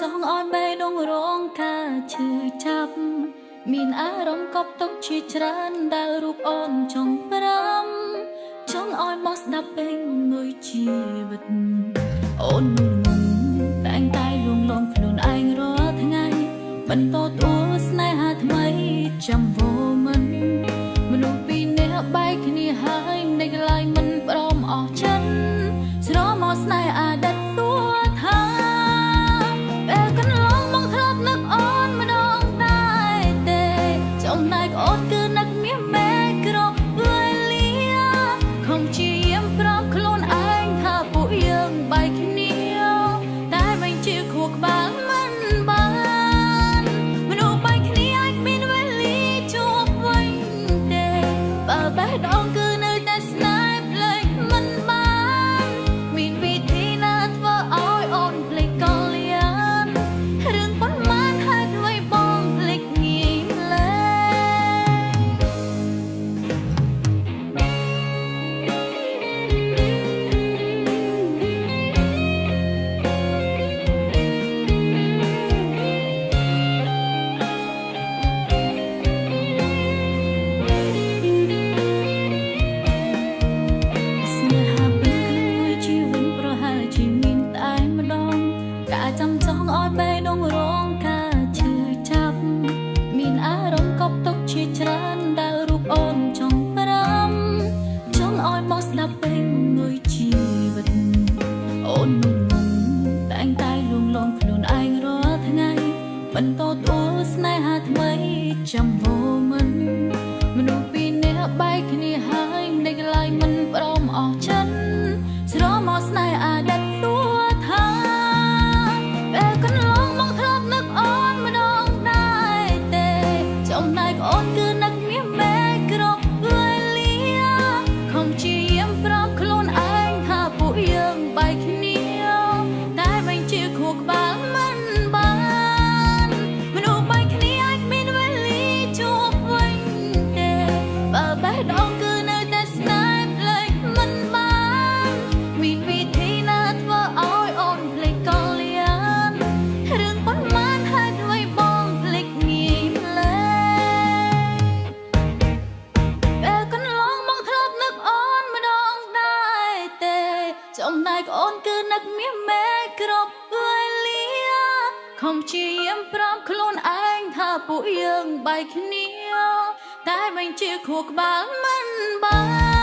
องอ่อนใบดงร้องกาชื่อจับมีนอารมณ์กบตกชีจรันดาวรูปอ่อนจงปรำจงอ่อนมอสดับเป็นงอยชีวิตโอนนุ่งแต่งตายลวงลงខ្លួនឯងរាល់ថ្ងៃបន្តទួស្នេហាថ្មីចាំវមិនមនុស្សពីរនាក់បែកគ្នាហើយនៅកន្លែងមិនព្រមអស់ចិត្តស្រមកស្នេហាដិតទួថាពេលកន្លងមកធ្លាប់នឹកអូនម្ដងដែរទេចំណែកអូនគឺនឹកមាសមេក្រវេលាខំជាយាមប្រំខ្លួនឯងថាពួកយើងបែកគ្នាតែមិនជាខួរក្បាលមិនបានមនុស្សបែកគ្នាអាចមានវេលាជួបវិញទេបើបេះដូងគឺនៅតែស្នេហ៍ភ្លេចមិនបានមានវិធីណាធ្វើឲ្យអូនភ្លេចកលយានរឿងប៉ុន្មានហេតុអ្វីបងភ្លេចងាយលែស្នេហាពេលមួយជីវិតប្រហែលជាមានតែម្ដងការចាំចង់ឲ្យបេះដូងរងការឈឺចាប់មានអារម្មណ៍កប់ទុកជាច្រើនដែលរូបអូនចង់ប្រំចង់ឲ្យមកស្ដាប់ពេញមួយជីវិតអូនមិនតែងតែលួងលោមខ្លួនឯងរាល់ថ្ងៃបន្តទួស្នេហាថ្មីចាំវមិនមនុស្សពីរនាក់បែកគ្នាហើយនៅកន្លែងមិនព្រមអស់ចិត្តស្រមកស្នេហាដិតទួថាពេលកន្លងមកធ្លាប់នឹកអូនម្ដងដែរទេចំណែកអូនគឺនឹកមាសមេក្រវេលាខំជាយាមប្រំខ្លួនឯងថាពួកយើងបែកគ្នាតែមិនជាខួរក្បាលមិនបានមនុស្សបែកគ្នាអាចមានវេលាជួបវិញទេបើបេះដូងគឺនៅតែស្នេហ៍ភ្លេចមិនបានមានវិធីណាធ្វើឲ្យអូនភ្លេចកលយានរឿងប៉ុន្មានហេតុអ្វីបងភ្លេចងាយលែពេលកន្លងមកធ្លាប់នឹកអូនម្ដងដែរទេចំណែកអូនគឺនឹកមាសមេគ្រប់វេលាខំជាយាមប្រំខ្លួនឯងថាពួកយើងបែកគ្នាតែមិនជាខួរក្បាលមិនបាន